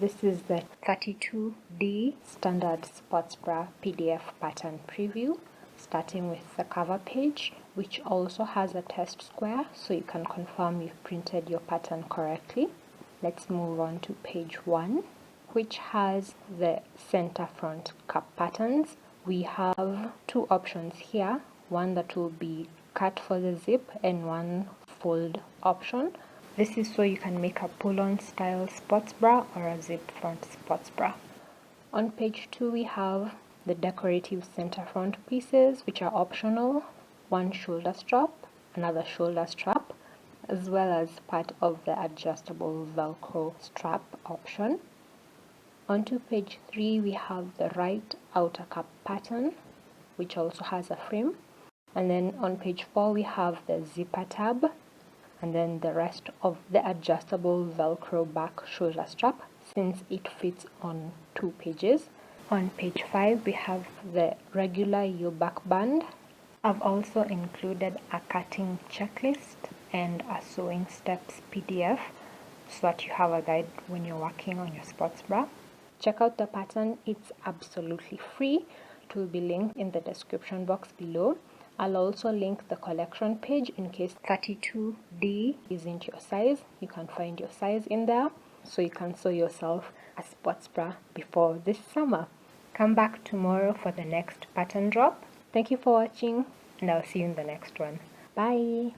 This is the 32D standard sports bra PDF pattern preview, starting with the cover page, which also has a test square so you can confirm you've printed your pattern correctly. Let's move on to page 1, which has the center front cup patterns. We have two options here, one that will be cut for the zip and one fold option. This is so you can make a pull-on style sports bra or a zip front sports bra. On page 2 we have the decorative center front pieces, which are optional, one shoulder strap, another shoulder strap, as well as part of the adjustable Velcro strap option. Onto page 3 we have the right outer cup pattern, which also has a frame. And then on page 4 we have the zipper tab, and then the rest of the adjustable Velcro back shoulder strap, since it fits on 2 pages. On page 5 we have the regular U-back band. I've also included a cutting checklist and a sewing steps PDF so that you have a guide when you're working on your sports bra. Check out the pattern, it's absolutely free. It will be linked in the description box below. I'll also link the collection page in case 32D isn't your size. You can find your size in there so you can sew yourself a sports bra before this summer. Come back tomorrow for the next pattern drop. Thank you for watching, and I'll see you in the next one. Bye!